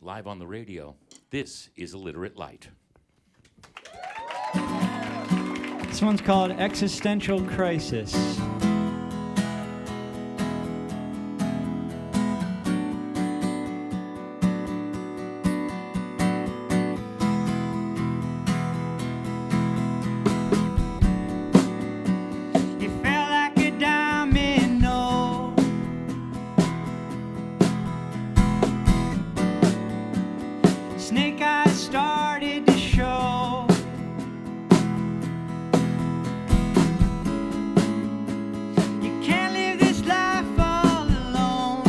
live on the radio. This is Illiterate Light. This one's called Existential Crisis. Snake eyes started to show. You can't live this life all alone.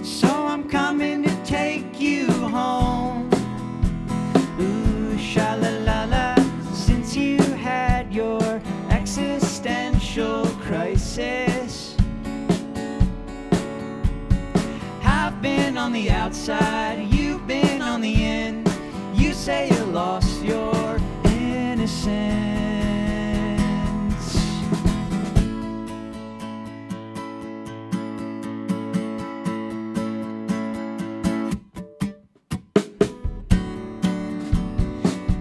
So I'm coming to take you home. Ooh, sha-la-la-la. Since you had your existential crisis, been on the outside, you've been on the end. You say you lost your innocence.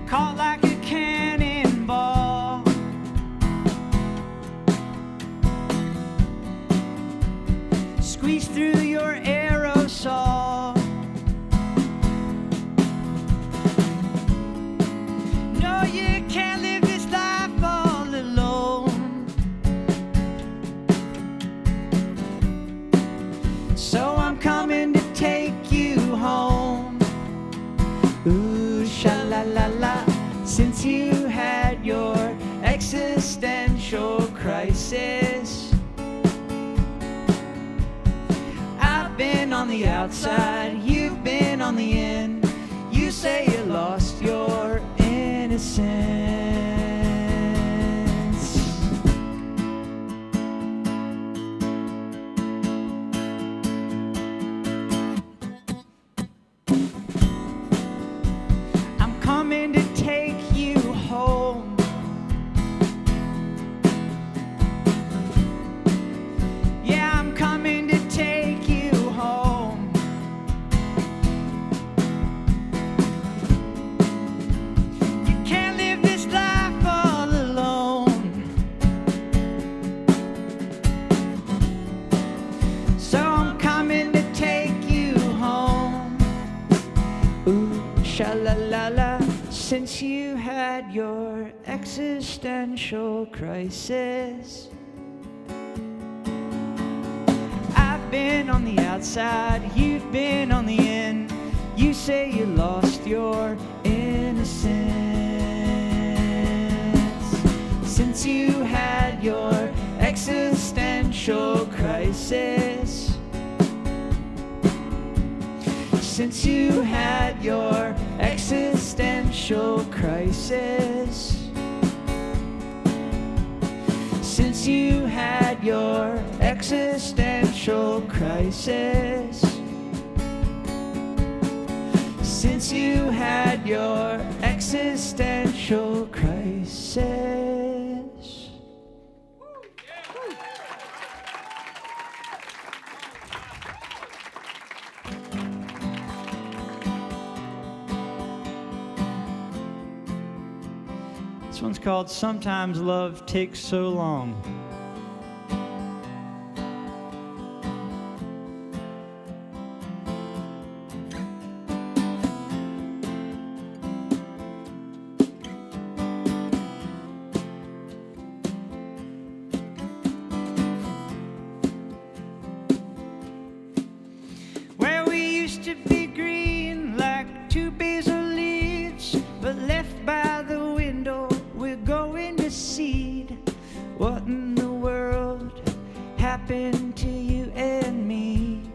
Caught like a cannonball, squeeze through your aerosol. No, you can't live this life all alone. So I'm coming to take you home. Ooh, sha-la-la-la. Since you had your existential crisis, been on the outside, you've been on the end. You say you lost your innocence. I'm coming to take you home. Yeah, I'm coming to take you home. You can't live this life all alone. So I'm coming to take you home. Ooh, sha-la-la-la. Since you had your existential crisis, been on the outside, you've been on the end. You say you lost your innocence. Since you had your existential crisis, since you had your existential crisis, since you had your existential crisis, since you had your existential crisis. This one's called Sometimes Love Takes So Long. Where we used to be green like two basil leaves, but left by the window, we're going to seed. What in the world happened to you and me?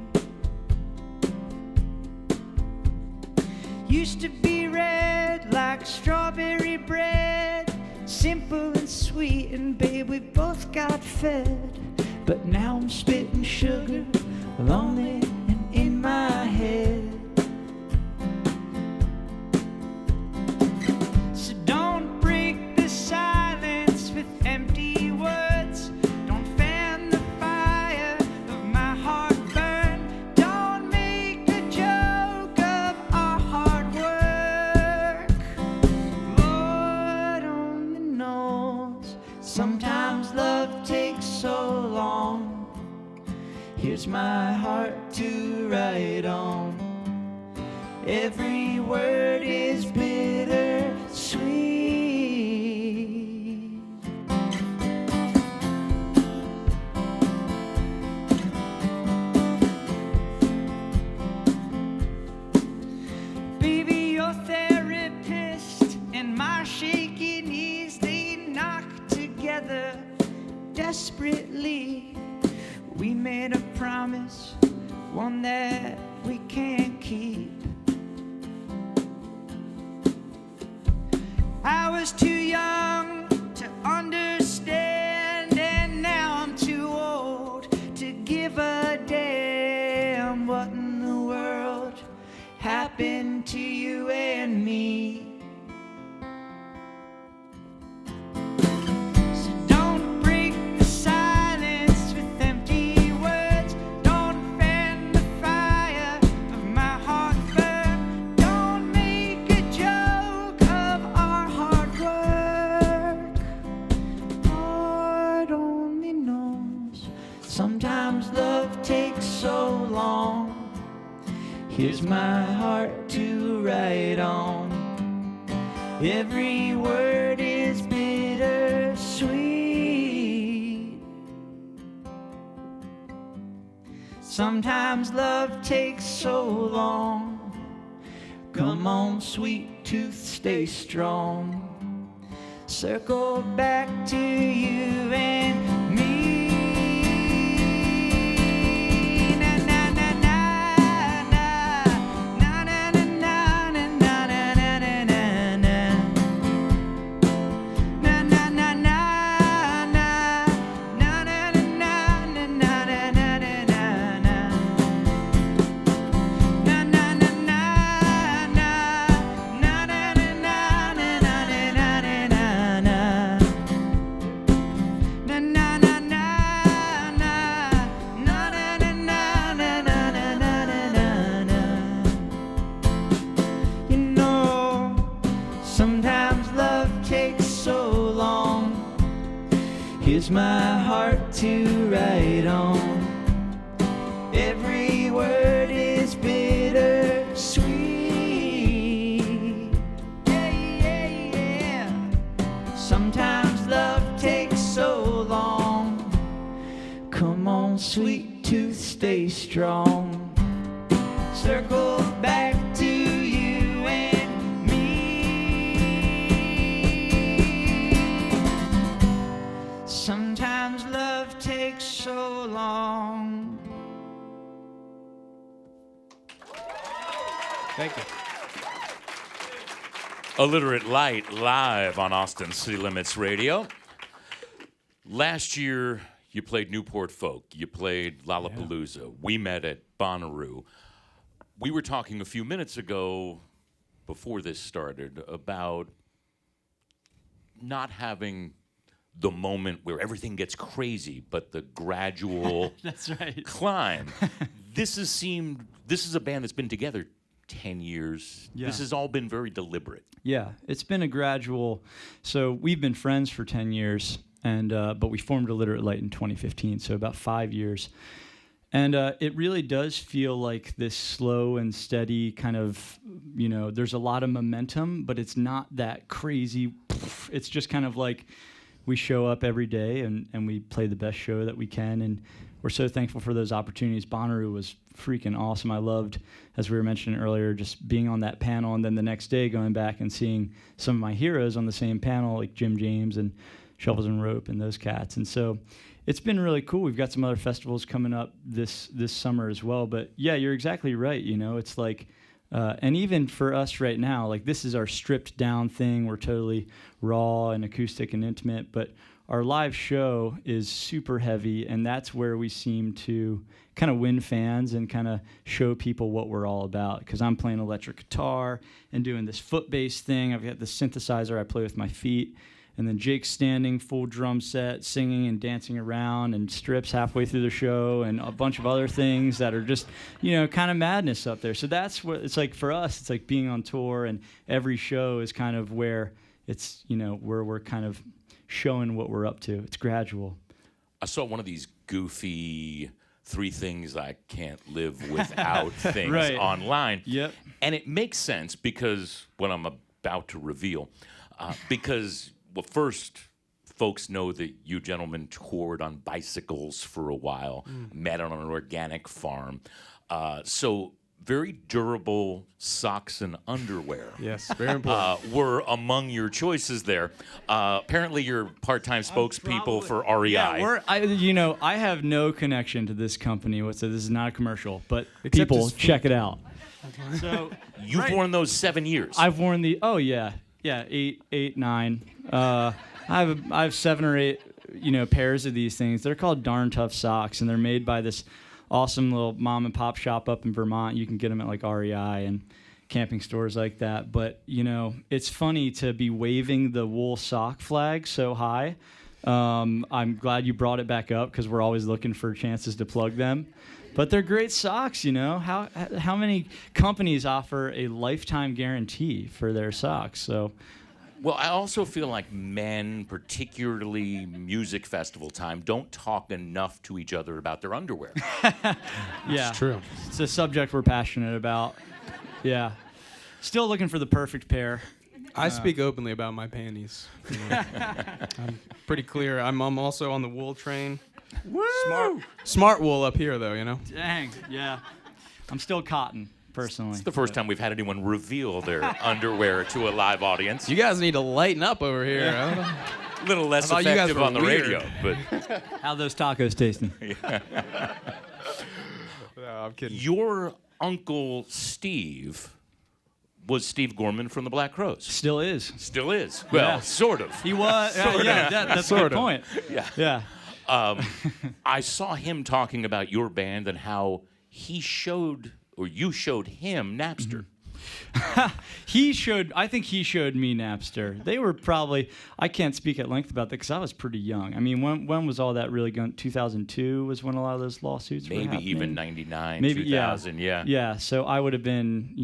Used to be red like strawberry bread, simple and sweet, and babe, we both got fed. But now I'm spitting sugar, lonely and in my head. So don't break the silence with empty words. Don't fan the fire of my heart. Sometimes love takes so long. Here's my heart to write on. Every word is bitter sweet. Baby, your therapist and my shaky knees, they knock together desperately. We made a promise, one that we can't keep. I was too young to understand, and now I'm too old to give a damn. What in the world happened to you and me? Sometimes love takes so long. Here's my heart to write on. Every word is bitter sweet. Sometimes love takes so long. Come on, sweet tooth, stay strong. Circle back to you and me. Sometimes love takes so long. Here's my heart to write on. Every word is bitter sweet. Yeah, yeah, yeah. Sometimes love takes so long. Come on, sweet tooth, stay strong. Circle back to you and me. Sometimes love takes so long. Thank you. Illiterate Light live on Austin City Limits Radio. Last year, you played Newport Folk. You played Lollapalooza. Yeah. We met at Bonnaroo. We were talking a few minutes ago, before this started, about not having the moment where everything gets crazy, but the gradual That's right. climb. This is a band that's been together 10 years. Yeah. This has all been very deliberate. Yeah, it's been a gradual. So we've been friends for 10 years, and but we formed Illiterate Light in 2015, so about 5 years. And it really does feel like this slow and steady kind of, there's a lot of momentum, but it's not that crazy. It's just kind of like we show up every day and we play the best show that we can. And we're so thankful for those opportunities. Bonnaroo was freaking awesome. I loved, as we were mentioning earlier, just being on that panel, and then the next day going back and seeing some of my heroes on the same panel, like Jim James and Shovels and Rope and those cats. And so it's been really cool. We've got some other festivals coming up this summer as well. But yeah, you're exactly right. It's like, and even for us right now, like this is our stripped down thing. We're totally raw and acoustic and intimate, but our live show is super heavy, and that's where we seem to kind of win fans and kind of show people what we're all about. Because I'm playing electric guitar and doing this foot bass thing. I've got the synthesizer I play with my feet. And then Jake's standing, full drum set, singing and dancing around, and strips halfway through the show, and a bunch of other things that are just, kind of madness up there. So that's what it's like for us. It's like being on tour, and every show is kind of where it's, where we're kind of showing what we're up to. It's gradual. I saw one of these goofy 3 things I can't live without things Right. online. Yep. And it makes sense because what I'm about to reveal, because, well, first, folks know that you gentlemen toured on bicycles for a while, met on an organic farm. So very durable socks and underwear. Yes, very important. Were among your choices there. Apparently, you're part-time spokespeople for REI. Yeah, I have no connection to this company. This is not a commercial, but Except people, his feet. check it out. So You've worn those 7 years. I've worn eight, 9. I have 7 or 8, pairs of these things. They're called Darn Tough Socks, and they're made by this awesome little mom and pop shop up in Vermont. You can get them at like REI and camping stores like that. But it's funny to be waving the wool sock flag so high. I'm glad you brought it back up because we're always looking for chances to plug them. But they're great socks, How many companies offer a lifetime guarantee for their socks? So, Well, I also feel like men, particularly music festival time, don't talk enough to each other about their underwear. yeah, It's true. it's a subject we're passionate about. Yeah, still looking for the perfect pair. I speak openly about my panties. I'm pretty clear. I'm also on the wool train. Woo! Smart wool up here, though, Dang, yeah. I'm still cotton, personally. It's the first time we've had anyone reveal their underwear to a live audience. You guys need to lighten up over here. A little less I thought you guys effective were on the weird. radio, but How those tacos tasting? No, I'm kidding. your Uncle Steve was Steve Gorman from the Black Crowes. Still is. Still is. Well, Yeah. sort of. He was. That's a good point. Yeah. Yeah. I saw him talking about your band and how you showed him Napster. I think he showed me Napster. They were probably, I can't speak at length about that because I was pretty young. I mean, when was all that really going? 2002 was when a lot of those lawsuits were Maybe happening. even 99, Maybe, 2000, yeah. Yeah, so I would have been,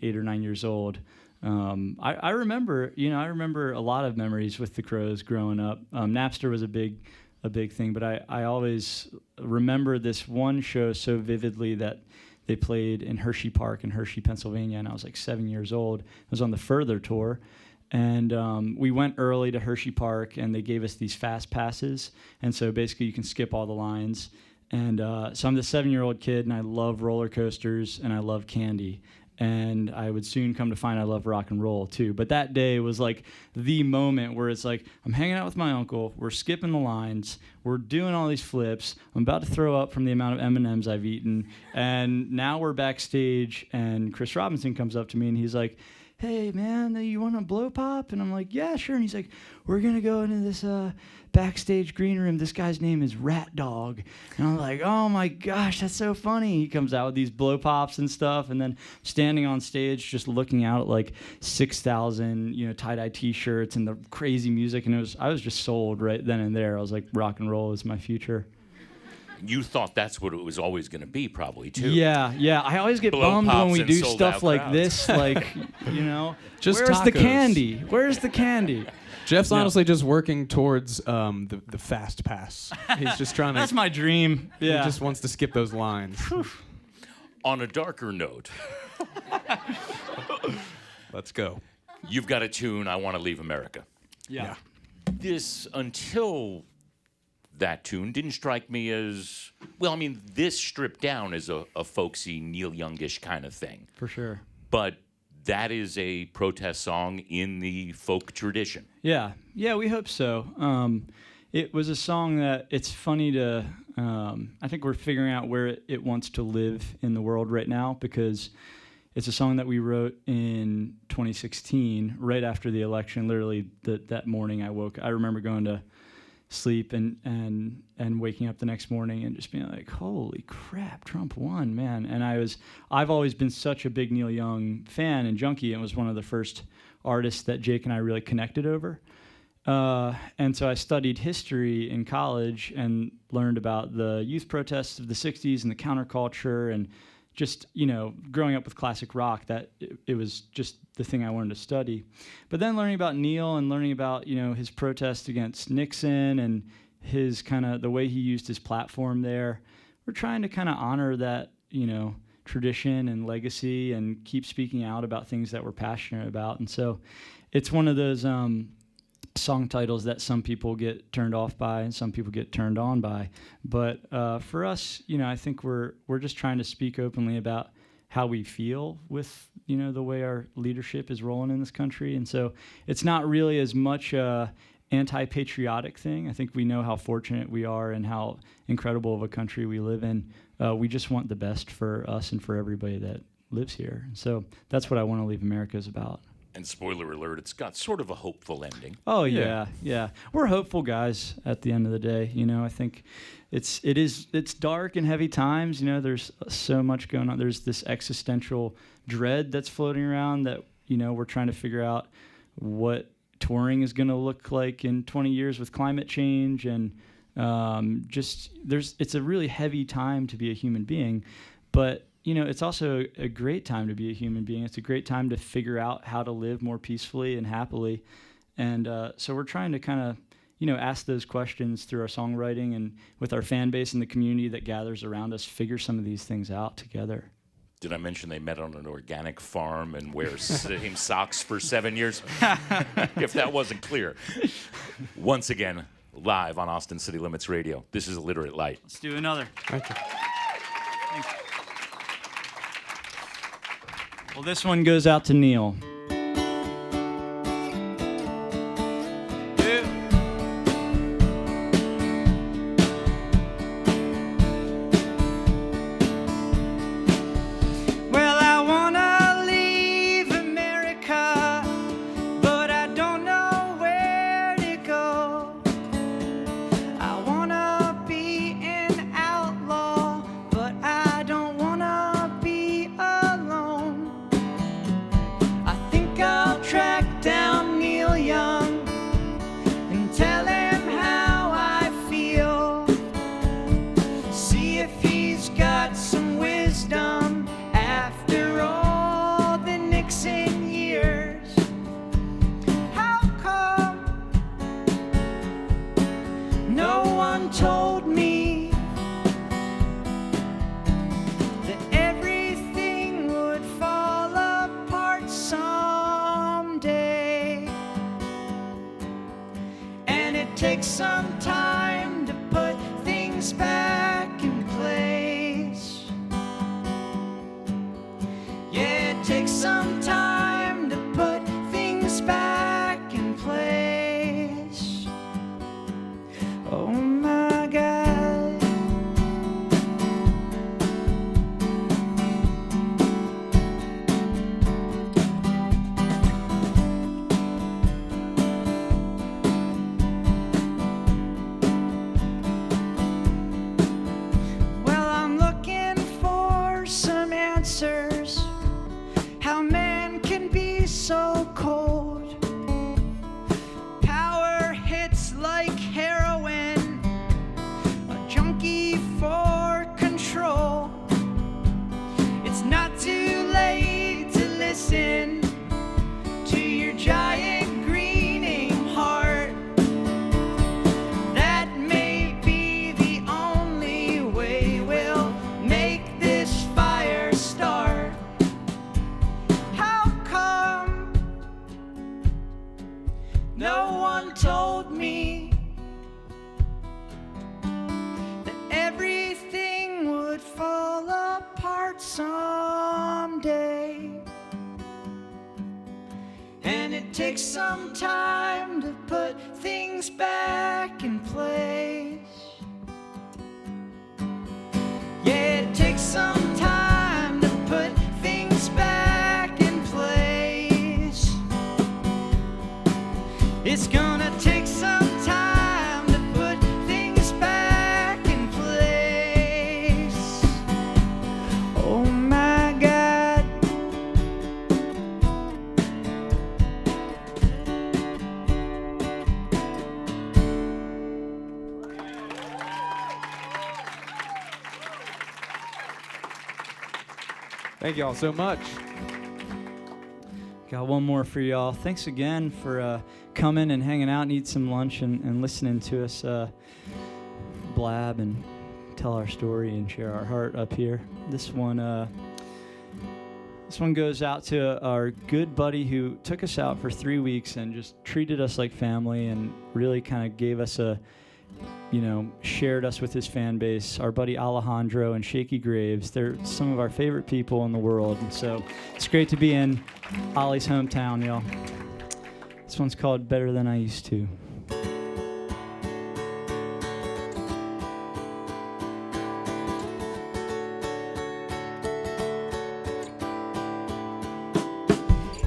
8 or 9 years old. I remember a lot of memories with the Crows growing up. Napster was a big thing, but I always remember this one show so vividly that they played in Hershey Park in Hershey, Pennsylvania, and I was like 7 years old. It was on the Further tour, and we went early to Hershey Park, and they gave us these fast passes, and so basically you can skip all the lines. And so I'm the 7-year-old kid, and I love roller coasters, and I love candy. And I would soon come to find I love rock and roll too. But that day was like the moment where it's like, I'm hanging out with my uncle, we're skipping the lines, we're doing all these flips, I'm about to throw up from the amount of M&Ms I've eaten, and now we're backstage, and Chris Robinson comes up to me and he's like, hey man, you want to blow pop? And I'm like, yeah, sure. And he's like, we're going to go into this backstage green room. This guy's name is Rat Dog. And I'm like, oh my gosh, that's so funny. He comes out with these blow pops and stuff, and then standing on stage just looking out at like 6,000 tie-dye t-shirts and the crazy music, and I was just sold right then and there. I was like, rock and roll is my future. You thought that's what it was always going to be, probably, too. Yeah. I always get Blow bummed when pops we and do sold stuff out like crowds. this, like, Just where's the tacos. candy? Where's the candy? Jeff's No. honestly just working towards the fast pass. He's just trying to. That's my dream. He Yeah. just wants to skip those lines. On a darker note, Let's go. you've got a tune, I Want to Leave America. Yeah. This, until that tune, didn't strike me as, well, I mean, this stripped down is a folksy, Neil Youngish kind of thing. For sure. But that is a protest song in the folk tradition. Yeah, we hope so. It was a song that it's funny to. I think we're figuring out where it wants to live in the world right now, because it's a song that we wrote in 2016, right after the election. Literally that morning, I remember going to sleep and waking up the next morning and just being like, holy crap, Trump won, man. And I've always been such a big Neil Young fan and junkie, and was one of the first artists that Jake and I really connected over. And so I studied history in college and learned about the youth protests of the 60s and the counterculture, and just, you know, growing up with classic rock, that it was just the thing I wanted to study. But then learning about Neil and learning about, you know, his protest against Nixon and his kind of the way he used his platform there, we're trying to kind of honor that, you know, tradition and legacy and keep speaking out about things that we're passionate about. And so it's one of those song titles that some people get turned off by and some people get turned on by. But for us, you know, I think we're just trying to speak openly about how we feel with, you know, the way our leadership is rolling in this country. And so it's not really as much a anti-patriotic thing. I think we know how fortunate we are and how incredible of a country we live in. We just want the best for us and for everybody that lives here. And so that's what I Want to Leave America is about. And spoiler alert, it's got sort of a hopeful ending. Oh yeah. We're hopeful guys at the end of the day. You know, I think it's dark and heavy times. You know, there's so much going on. There's this existential dread that's floating around that, you know, we're trying to figure out what touring is going to look like in 20 years with climate change, and it's a really heavy time to be a human being, but you know, it's also a great time to be a human being. It's a great time to figure out how to live more peacefully and happily. And so we're trying to kind of, you know, ask those questions through our songwriting and with our fan base and the community that gathers around us, figure some of these things out together. Did I mention they met on an organic farm and wear same socks for 7 years? If that wasn't clear. Once again, live on Austin City Limits Radio, this is Illiterate Light. Let's do another. Thank you. Thanks. Well, this one goes out to Neil. Well, I wanna leave America, but I don't know where to go. I wanna be an outlaw, but I don't wanna be alone. I think I'll track down Neil Young and tell him how I feel. See if he's got some wisdom after all the Nixon years. How come no one told me that everything would fall apart someday? And it takes some time to put things back in place. Yeah, it takes some time to put things back in place. Oh my God. Well, I'm looking for some answers. How man can be so cold. Power hits like heroin, a junkie for control. It's not too late to listen to your giant greening heart. That may be the only way we'll make this fire start. How come no one told me that everything would fall apart someday? And it takes some time to put things back in place. Yeah, it takes some time to put things back in place. It's gonna take some time to put things back in place. Oh my God. Thank you all so much. Got one more for y'all. Thanks again for coming and hanging out and eat some lunch and listening to us blab and tell our story and share our heart up here. This one goes out to our good buddy who took us out for 3 weeks and just treated us like family and really kind of gave us shared us with his fan base. Our buddy Alejandro and Shaky Graves. They're some of our favorite people in the world. And so it's great to be in Ollie's hometown, y'all. This one's called Better Than I Used To.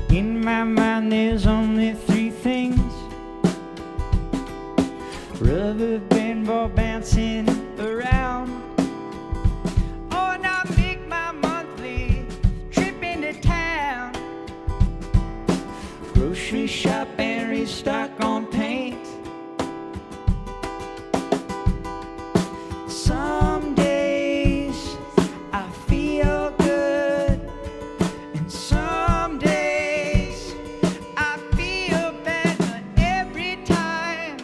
In my mind there's only 3 things: rubber band ball bouncing around, or not make my monthly trip into town, grocery shop and restock on paint. Some days I feel good, and some days I feel bad, but every time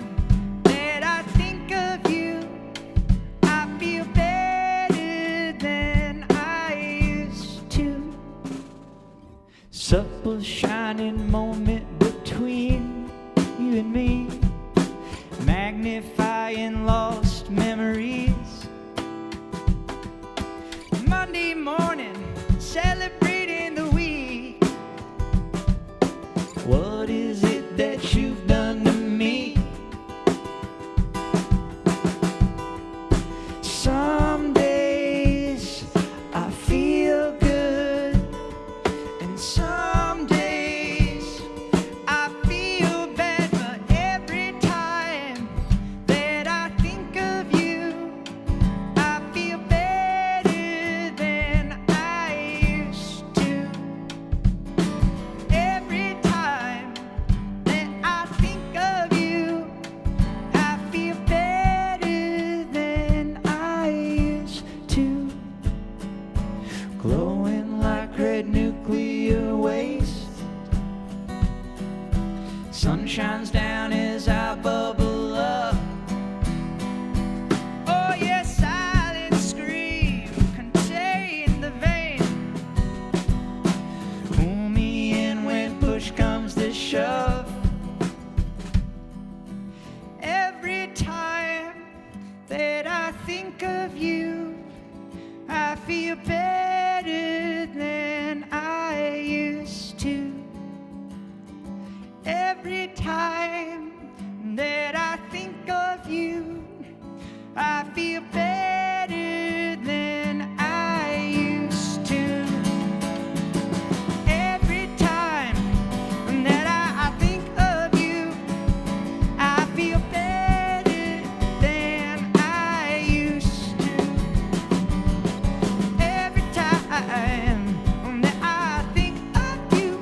that I think of you, I feel better than I used to. Supple shining moment between you and me, magnifying lost memories. Monday morning, celebrating the week. What is it that you've done to me? Some days I feel good, and some days I feel bad, but every time that I think of you, I feel better than I used to. Every time that I think of you, I feel better than I used to. Glowing like red nuclear waste, sun shines down as I bubble up. Oh yes, silent scream contain the vein. Pull me in when push comes to shove. Every time that I think of you, I feel better than I used to. Every time that I think of you, I feel better than I used to. Every time that I think of you, I feel better than I used to. Every time that I think of you,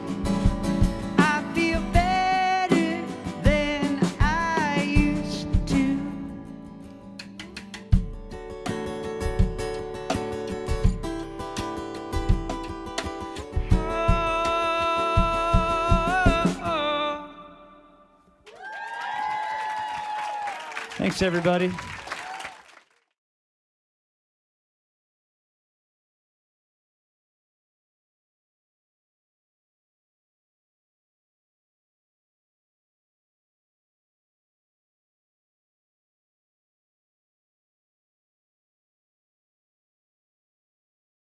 I feel better than I used to. Thanks, everybody.